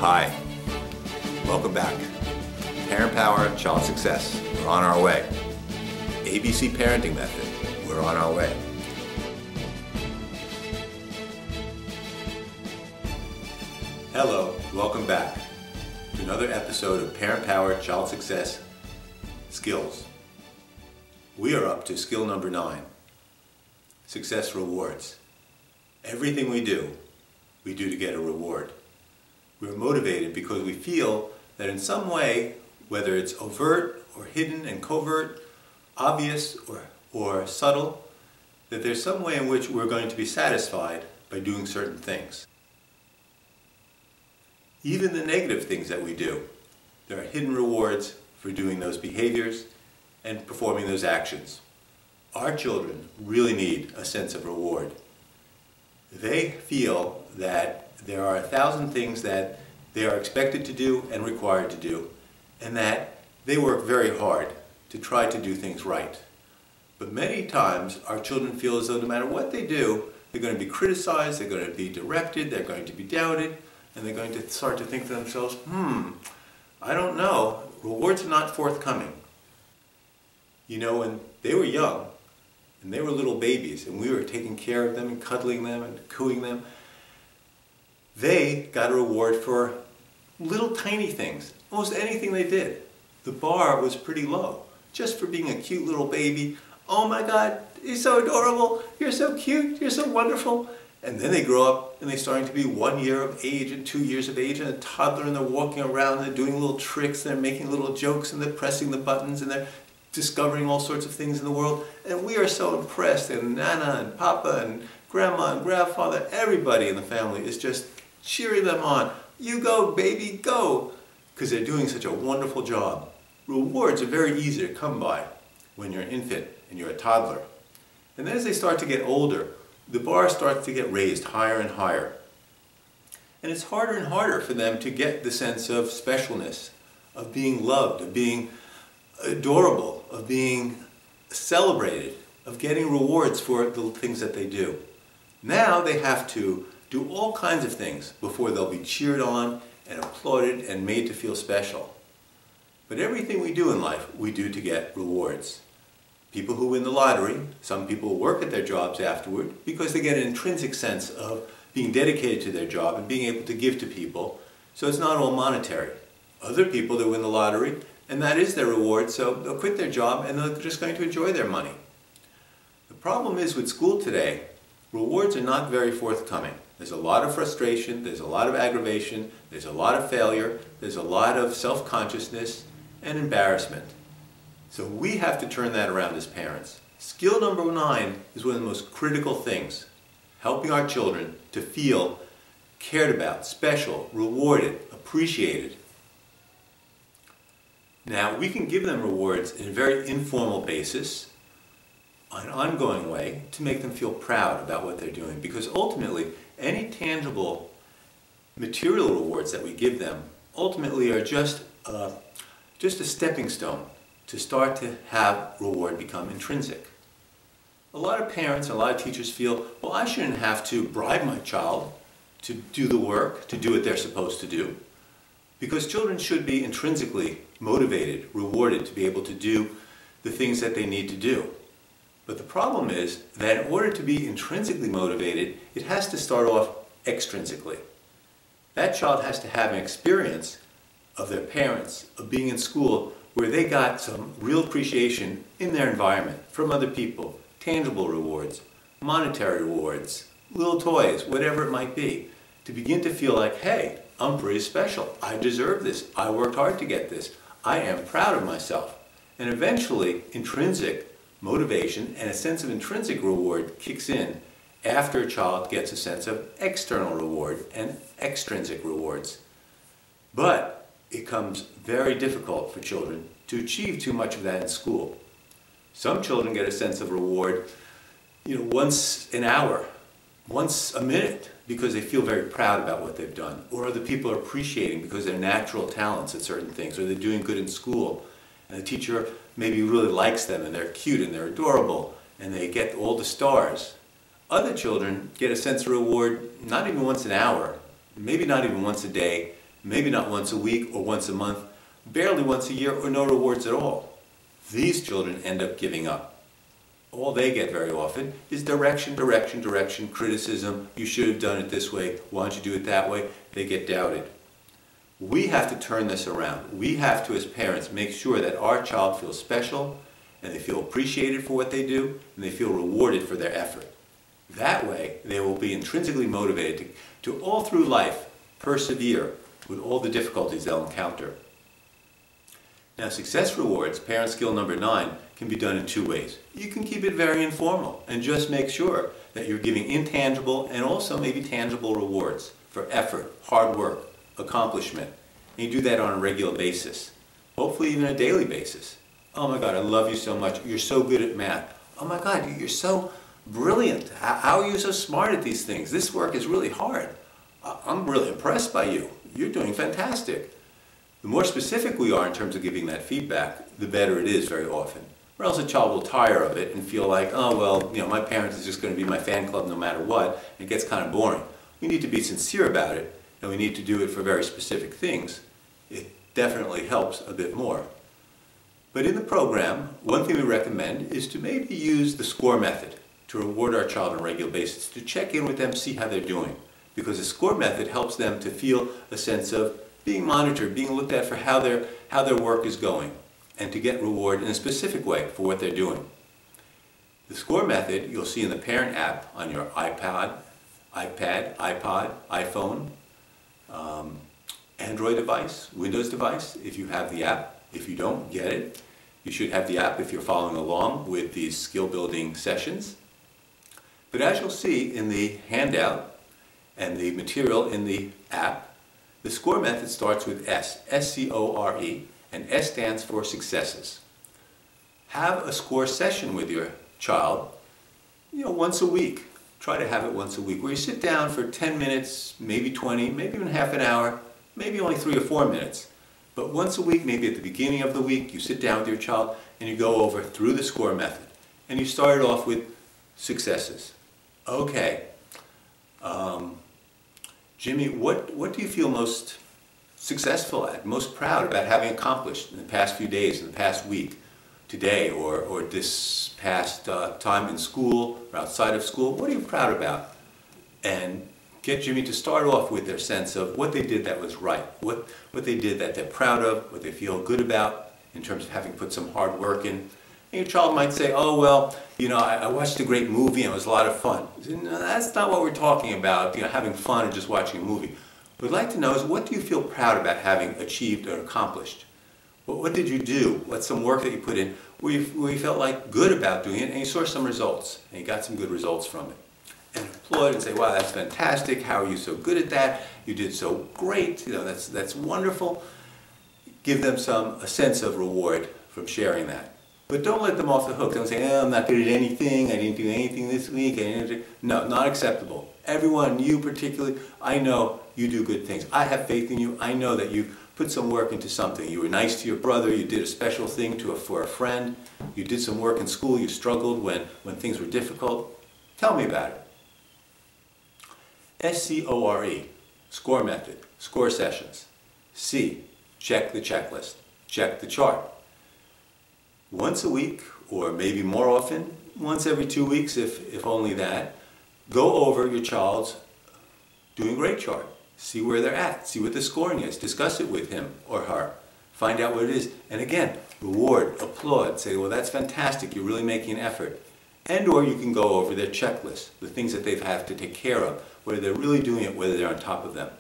Hi, welcome back. Parent Power, Child Success. We're on our way. ABC Parenting Method. We're on our way. Hello, welcome back to another episode of Parent Power, Child Success Skills. We are up to skill number 9, success rewards. Everything we do to get a reward. We're motivated because we feel that in some way, whether it's overt or hidden and covert, obvious or subtle, that there's some way in which we're going to be satisfied by doing certain things. Even the negative things that we do, there are hidden rewards for doing those behaviors and performing those actions. Our children really need a sense of reward. They feel that there are 1,000 things that they are expected to do and required to do, and that they work very hard to try to do things right. But many times our children feel as though no matter what they do, they're going to be criticized, they're going to be directed, they're going to be doubted, and they're going to start to think to themselves, I don't know, rewards are not forthcoming. You know, when they were young, and they were little babies, and we were taking care of them and cuddling them and cooing them, they got a reward for little tiny things, almost anything they did. The bar was pretty low, just for being a cute little baby. Oh my God, you're so adorable, you're so cute, you're so wonderful. And then they grow up and they're starting to be 1 year of age and 2 years of age and a toddler, and they're walking around and they're doing little tricks, and they're making little jokes, and they're pressing the buttons, and they're discovering all sorts of things in the world. And we are so impressed, and Nana and Papa and Grandma and Grandfather, everybody in the family is just cheering them on. You go, baby, go! Because they're doing such a wonderful job. Rewards are very easy to come by when you're an infant and you're a toddler. And then as they start to get older, the bar starts to get raised higher and higher. And it's harder and harder for them to get the sense of specialness, of being loved, of being adorable, of being celebrated, of getting rewards for the things that they do. Now they have to do all kinds of things before they'll be cheered on and applauded and made to feel special. But everything we do in life, we do to get rewards. People who win the lottery, some people work at their jobs afterward because they get an intrinsic sense of being dedicated to their job and being able to give to people, so it's not all monetary. Other people that win the lottery, and that is their reward, so they'll quit their job and they're just going to enjoy their money. The problem is with school today, rewards are not very forthcoming. There's a lot of frustration, there's a lot of aggravation, there's a lot of failure, there's a lot of self-consciousness and embarrassment. So we have to turn that around as parents. Skill number 9 is one of the most critical things, helping our children to feel cared about, special, rewarded, appreciated. Now, we can give them rewards in a very informal basis, an ongoing way, to make them feel proud about what they're doing, because ultimately, any tangible material rewards that we give them ultimately are just a stepping stone to start to have reward become intrinsic. A lot of parents and a lot of teachers feel, well, I shouldn't have to bribe my child to do the work, to do what they're supposed to do, because children should be intrinsically motivated, rewarded to be able to do the things that they need to do. But the problem is that in order to be intrinsically motivated, it has to start off extrinsically. That child has to have an experience of their parents, of being in school, where they got some real appreciation in their environment from other people, tangible rewards, monetary rewards, little toys, whatever it might be, to begin to feel like, hey, I'm pretty special. I deserve this. I worked hard to get this. I am proud of myself. And eventually, intrinsic motivation and a sense of intrinsic reward kicks in after a child gets a sense of external reward and extrinsic rewards. But it becomes very difficult for children to achieve too much of that in school. Some children get a sense of reward, once an hour, once a minute, because they feel very proud about what they've done, or other people are appreciating because they're natural talents at certain things, or they're doing good in school, and the teacher maybe really likes them, and they're cute and they're adorable, and they get all the stars. Other children get a sense of reward not even once an hour, maybe not even once a day, maybe not once a week or once a month, barely once a year, or no rewards at all. These children end up giving up. All they get very often is direction, direction, direction, criticism. You should have done it this way. Why don't you do it that way? They get doubted. We have to turn this around. We have to, as parents, make sure that our child feels special and they feel appreciated for what they do and they feel rewarded for their effort. That way, they will be intrinsically motivated to all through life persevere with all the difficulties they'll encounter. Now, success rewards, parent skill number 9, can be done in 2 ways. You can keep it very informal and just make sure that you're giving intangible and also maybe tangible rewards for effort, hard work, accomplishment. And you do that on a regular basis, hopefully even a daily basis. Oh my God, I love you so much. You're so good at math. Oh my God, you're so brilliant. How are you so smart at these things? This work is really hard. I'm really impressed by you. You're doing fantastic. The more specific we are in terms of giving that feedback, the better it is very often. Or else a child will tire of it and feel like, oh well, my parent is just going to be my fan club no matter what. It gets kind of boring. We need to be sincere about it, and we need to do it for very specific things. It definitely helps a bit more. But in the program, one thing we recommend is to maybe use the SCORE method to reward our child on a regular basis, to check in with them, see how they're doing. Because the SCORE method helps them to feel a sense of being monitored, being looked at for how their work is going, and to get reward in a specific way for what they're doing. The SCORE method you'll see in the parent app on your iPad, iPhone, Android device, Windows device, if you have the app. If you don't, get it. You should have the app if you're following along with these skill building sessions. But as you'll see in the handout and the material in the app, the SCORE method starts with S, S-C-O-R-E, and S stands for successes. Have a SCORE session with your child, once a week. Try to have it once a week, where you sit down for 10 minutes, maybe 20, maybe even half an hour, maybe only 3 or 4 minutes. But once a week, maybe at the beginning of the week, you sit down with your child and you go over through the SCORE method. And you start it off with successes. Okay, Jimmy, what do you feel most successful at, most proud about having accomplished in the past few days, in the past week, today, or this past time in school or outside of school? What are you proud about? And get Jimmy to start off with their sense of what they did that was right, what they did that they're proud of, what they feel good about in terms of having put some hard work in. And your child might say, oh well, I watched a great movie and it was a lot of fun. No, that's not what we're talking about, having fun and just watching a movie. What we'd like to know is, what do you feel proud about having achieved or accomplished? What did you do? What's some work that you put in where you felt like good about doing it and you saw some results and you got some good results from it? And applaud and say, wow, that's fantastic. How are you so good at that? You did so great. That's wonderful. Give them a sense of reward from sharing that. But don't let them off the hook. Don't say, I'm not good at anything. I didn't do anything this week. No, not acceptable. Everyone, you particularly, I know you do good things. I have faith in you. I know that you put some work into something. You were nice to your brother. You did a special thing for a friend. You did some work in school. You struggled when things were difficult. Tell me about it. S-C-O-R-E, SCORE method, SCORE sessions. C, check the checklist, check the chart. Once a week, or maybe more often, once every 2 weeks, if only that, go over your child's doing great chart. See where they're at, see what the scoring is, discuss it with him or her, find out what it is, and again, reward, applaud, say, well, that's fantastic, you're really making an effort. And or you can go over their checklist, the things that they have to take care of, whether they're really doing it, whether they're on top of them.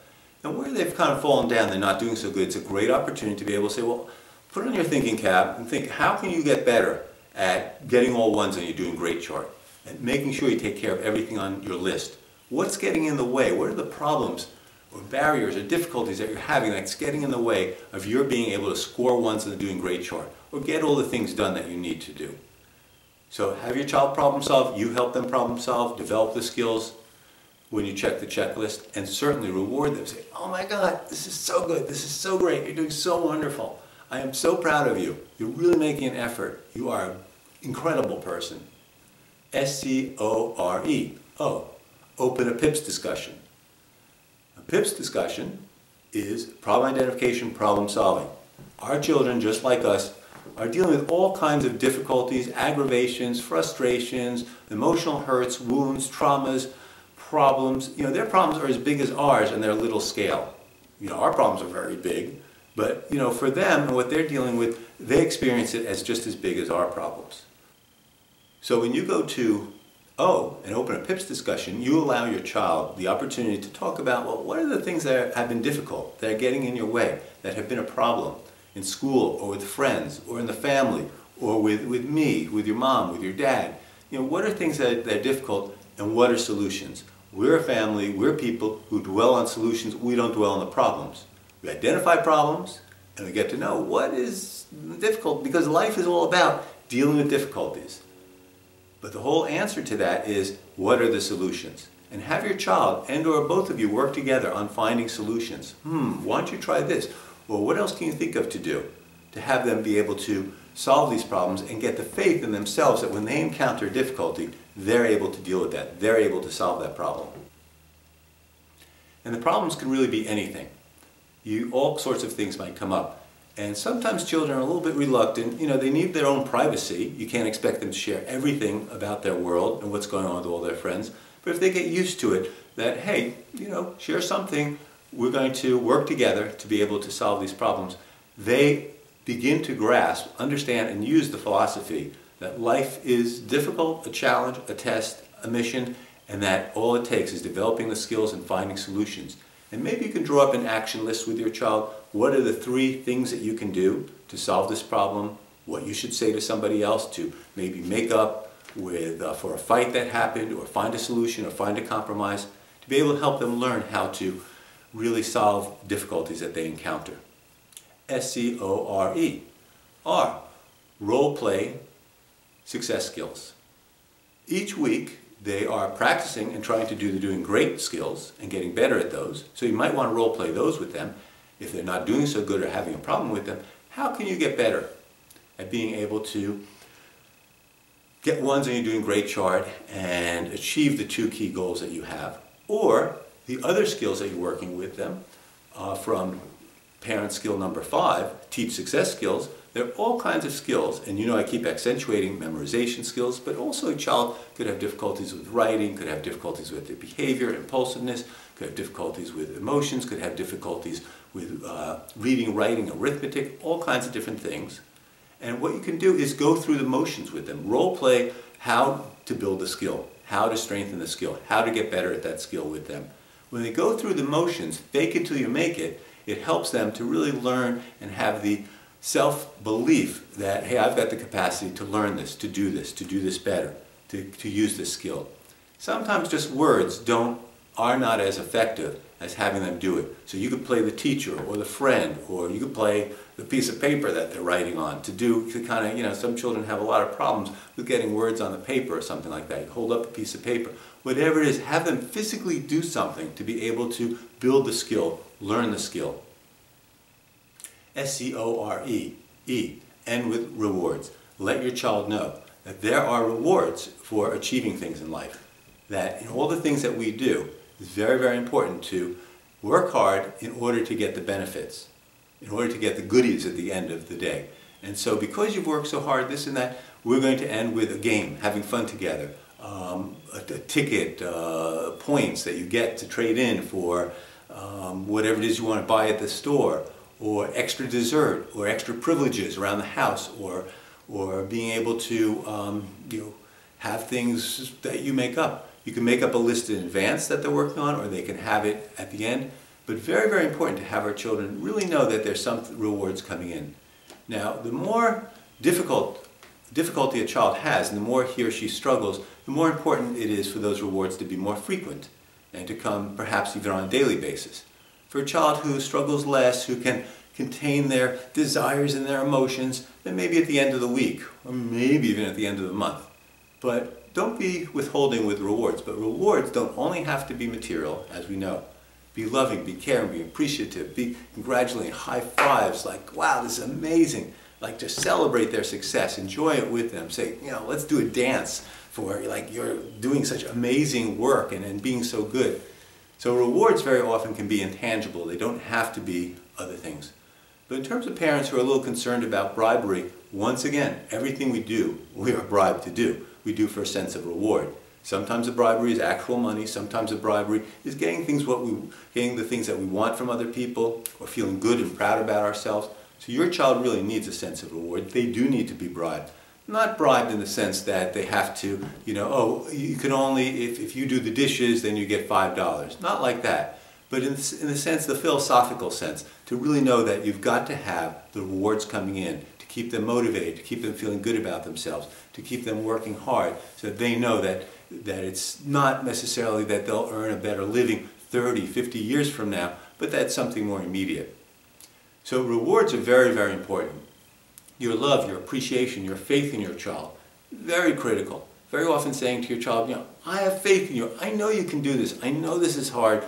And where they've kind of fallen down, they're not doing so good, it's a great opportunity to be able to say, well, put on your thinking cap and think, how can you get better at getting all ones on your doing great chart? And making sure you take care of everything on your list. What's getting in the way? What are the problems or barriers or difficulties that you're having that's getting in the way of your being able to score ones on the doing great chart, or get all the things done that you need to do? So have your child problem solve, you help them problem solve, develop the skills when you check the checklist, and certainly reward them. Say, oh my God, this is so good, this is so great, you're doing so wonderful. I am so proud of you. You're really making an effort. You are an incredible person. S-C-O-R-E. O. Open a PIPS discussion. A PIPS discussion is problem identification, problem solving. Our children, just like us, are dealing with all kinds of difficulties, aggravations, frustrations, emotional hurts, wounds, traumas, problems. Their problems are as big as ours on their little scale. Our problems are very big, but for them and what they're dealing with, they experience it as just as big as our problems. So when you go to and open a PIPS discussion, you allow your child the opportunity to talk about, well, what are the things that have been difficult, that are getting in your way, that have been a problem in school or with friends or in the family or with me, with your mom, with your dad. What are things that are difficult and what are solutions? We're a family, we're people who dwell on solutions, we don't dwell on the problems. We identify problems and we get to know what is difficult, because life is all about dealing with difficulties. But the whole answer to that is, what are the solutions? And have your child and or both of you work together on finding solutions. Why don't you try this? Or what else can you think of to do? To have them be able to solve these problems and get the faith in themselves that when they encounter difficulty, they're able to deal with that. They're able to solve that problem. And the problems can really be anything. All sorts of things might come up. And sometimes children are a little bit reluctant. They need their own privacy. You can't expect them to share everything about their world and what's going on with all their friends. But if they get used to it, that, hey, share something, we're going to work together to be able to solve these problems, they begin to grasp, understand, and use the philosophy that life is difficult, a challenge, a test, a mission, and that all it takes is developing the skills and finding solutions. And maybe you can draw up an action list with your child. What are the 3 things that you can do to solve this problem? What you should say to somebody else to maybe make up with for a fight that happened, or find a solution, or find a compromise, to be able to help them learn how to really solve difficulties that they encounter. SCORE. R. Role play success skills. Each week, they are practicing and trying to do the doing great skills and getting better at those. So you might want to role play those with them. If they're not doing so good or having a problem with them, how can you get better at being able to get ones on your doing great chart and achieve the 2 key goals that you have? Or the other skills that you're working with them, from parent skill number 5, teach success skills. There are all kinds of skills, and I keep accentuating memorization skills, but also a child could have difficulties with writing, could have difficulties with their behavior, impulsiveness, could have difficulties with emotions, could have difficulties with reading, writing, arithmetic, all kinds of different things. And what you can do is go through the motions with them. Role play how to build the skill, how to strengthen the skill, how to get better at that skill with them. When they go through the motions, fake it till you make it, it helps them to really learn and have the self-belief that, hey, I've got the capacity to learn this, to do this better, to use this skill. Sometimes just words are not as effective as having them do it. So you could play the teacher or the friend, or you could play the piece of paper that they're writing on to kind of, some children have a lot of problems with getting words on the paper or something like that. You hold up a piece of paper. Whatever it is, have them physically do something to be able to build the skill, learn the skill. SCORE, E, end with rewards. Let your child know that there are rewards for achieving things in life. That in all the things that we do, it's very, very important to work hard in order to get the benefits, in order to get the goodies at the end of the day. And so because you've worked so hard, this and that, we're going to end with a game, having fun together, a ticket, points that you get to trade in for whatever it is you want to buy at the store, or extra dessert, or extra privileges around the house, or being able to have things that you make up. You can make up a list in advance that they're working on, or they can have it at the end. But very, very important to have our children really know that there's some rewards coming in. Now, the more difficulty a child has, and the more he or she struggles, the more important it is for those rewards to be more frequent and to come perhaps even on a daily basis. For a child who struggles less, who can contain their desires and their emotions, then maybe at the end of the week, or maybe even at the end of the month. But don't be withholding with rewards. But rewards don't only have to be material, as we know. Be loving, be caring, be appreciative, be congratulating, high fives, like, wow, this is amazing. Like, just celebrate their success, enjoy it with them. Say, let's do a dance for, like, you're doing such amazing work and being so good. So rewards very often can be intangible. They don't have to be other things. But in terms of parents who are a little concerned about bribery, once again, everything we do, we are bribed to do. We do for a sense of reward. Sometimes the bribery is actual money. Sometimes the bribery is getting the things that we want from other people, or feeling good and proud about ourselves. So your child really needs a sense of reward. They do need to be bribed. Not bribed in the sense that they have to, oh, you can only, if you do the dishes, then you get $5. Not like that. But in the sense, the philosophical sense, to really know that you've got to have the rewards coming in to keep them motivated, to keep them feeling good about themselves, to keep them working hard, so that they know that it's not necessarily that they'll earn a better living 30, 50 years from now, but that's something more immediate. So rewards are very, very important. Your love, your appreciation, your faith in your child, very critical. Very often saying to your child, I have faith in you. I know you can do this. I know this is hard.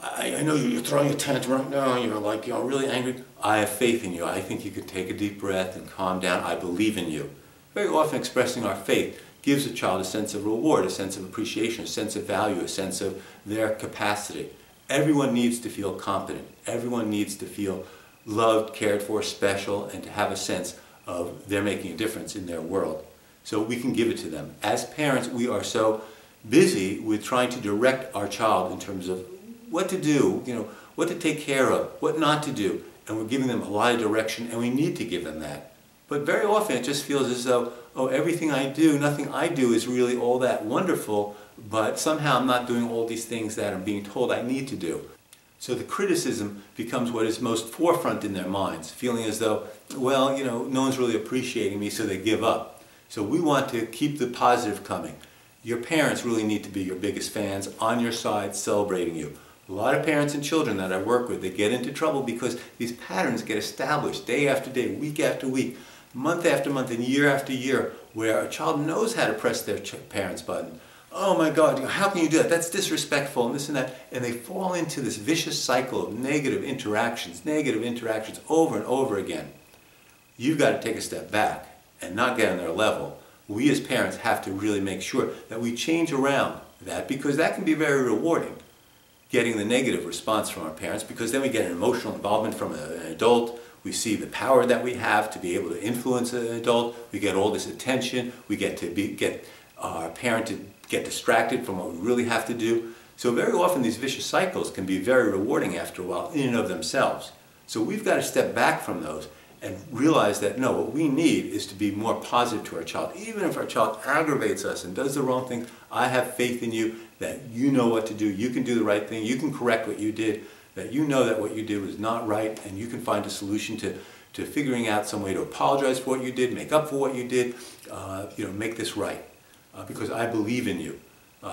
I know you're throwing a tantrum right now. You're really angry. I have faith in you. I think you can take a deep breath and calm down. I believe in you. Very often expressing our faith gives a child a sense of reward, a sense of appreciation, a sense of value, a sense of their capacity. Everyone needs to feel competent. Everyone needs to feel loved, cared for, special, and to have a sense of they're making a difference in their world. So we can give it to them. As parents, we are so busy with trying to direct our child in terms of what to do, what to take care of, what not to do. And we're giving them a lot of direction, and we need to give them that. But very often it just feels as though, oh, everything I do, nothing I do is really all that wonderful, but somehow I'm not doing all these things that I'm being told I need to do. So the criticism becomes what is most forefront in their minds, feeling as though, well, no one's really appreciating me, so they give up. So we want to keep the positive coming. Your parents really need to be your biggest fans, on your side, celebrating you. A lot of parents and children that I work with, they get into trouble because these patterns get established day after day, week after week, month after month, and year after year, where a child knows how to press their parents' button. Oh my God, how can you do that? That's disrespectful and this and that. And they fall into this vicious cycle of negative interactions over and over again. You've got to take a step back and not get on their level. We as parents have to really make sure that we change around that, because that can be very rewarding, getting the negative response from our parents, because then we get an emotional involvement from an adult. We see the power that we have to be able to influence an adult. We get all this attention. We get to get our parent to get distracted from what we really have to do. So very often these vicious cycles can be very rewarding after a while in and of themselves. So we've got to step back from those and realize that no, what we need is to be more positive to our child. Even if our child aggravates us and does the wrong thing, I have faith in you that you know what to do. You can do the right thing. You can correct what you did. That you know that what you did was not right, and you can find a solution to figuring out some way to apologize for what you did, make up for what you did, make this right. Because I believe in you.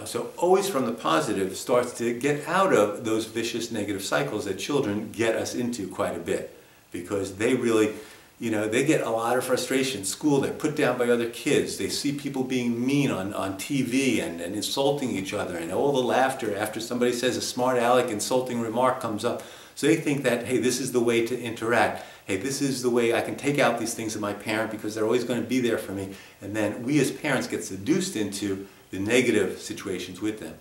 So always from the positive starts to get out of those vicious negative cycles that children get us into quite a bit. Because they really, they get a lot of frustration. School, they're put down by other kids. They see people being mean on TV and insulting each other, and all the laughter after somebody says a smart aleck insulting remark comes up. So they think that, hey, this is the way to interact. Hey, this is the way I can take out these things of my parent because they're always going to be there for me. And then we as parents get seduced into the negative situations with them.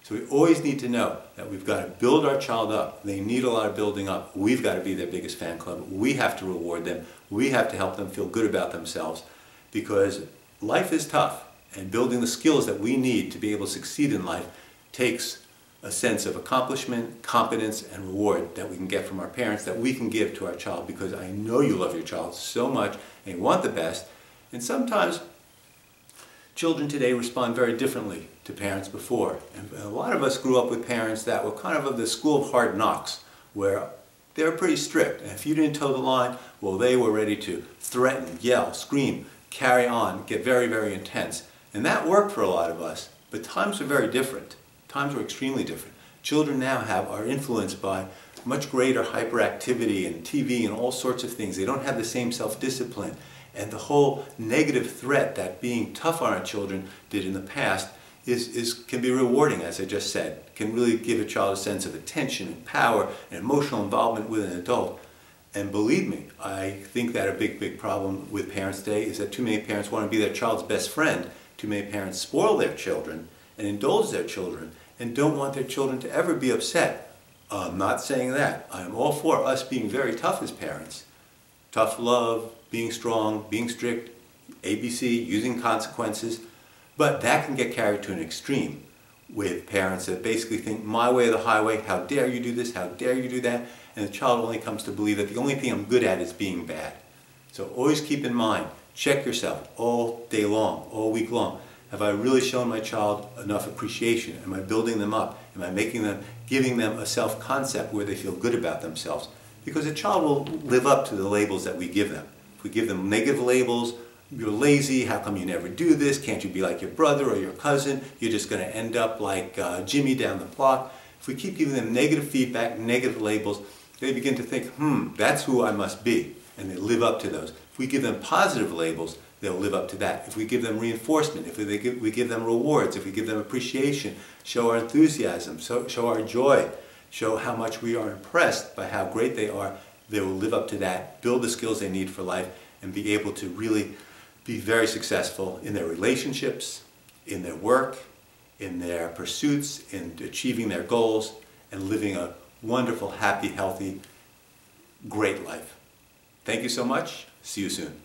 So we always need to know that we've got to build our child up. They need a lot of building up. We've got to be their biggest fan club. We have to reward them. We have to help them feel good about themselves, because life is tough, and building the skills that we need to be able to succeed in life takes a sense of accomplishment, competence, and reward that we can get from our parents, that we can give to our child, because I know you love your child so much and you want the best. And sometimes children today respond very differently to parents before. And a lot of us grew up with parents that were kind of the school of hard knocks, where they were pretty strict. And if you didn't toe the line, well, they were ready to threaten, yell, scream, carry on, get very, very intense. And that worked for a lot of us, but times are very different. Times are extremely different. Children now are influenced by much greater hyperactivity and TV and all sorts of things. They don't have the same self-discipline. And the whole negative threat that being tough on our children did in the past can be rewarding, as I just said. Can really give a child a sense of attention and power and emotional involvement with an adult. And believe me, I think that a big, big problem with parents today is that too many parents want to be their child's best friend. Too many parents spoil their children and indulge their children and don't want their children to ever be upset. I'm not saying that. I am all for us being very tough as parents. Tough love, being strong, being strict, ABC, using consequences. But that can get carried to an extreme with parents that basically think, my way or the highway, how dare you do this, how dare you do that, and the child only comes to believe that the only thing I'm good at is being bad. So always keep in mind, check yourself all day long, all week long. Have I really shown my child enough appreciation? Am I building them up? Am I giving them a self-concept where they feel good about themselves? Because a child will live up to the labels that we give them. If we give them negative labels, you're lazy, how come you never do this, can't you be like your brother or your cousin, you're just going to end up like Jimmy down the block. If we keep giving them negative feedback, negative labels, they begin to think, that's who I must be, and they live up to those. If we give them positive labels, they'll live up to that. If we give them reinforcement, if we give them rewards, if we give them appreciation, show our enthusiasm, show our joy, show how much we are impressed by how great they will live up to that, build the skills they need for life, and be able to really be very successful in their relationships, in their work, in their pursuits, in achieving their goals, and living a wonderful, happy, healthy, great life. Thank you so much. See you soon.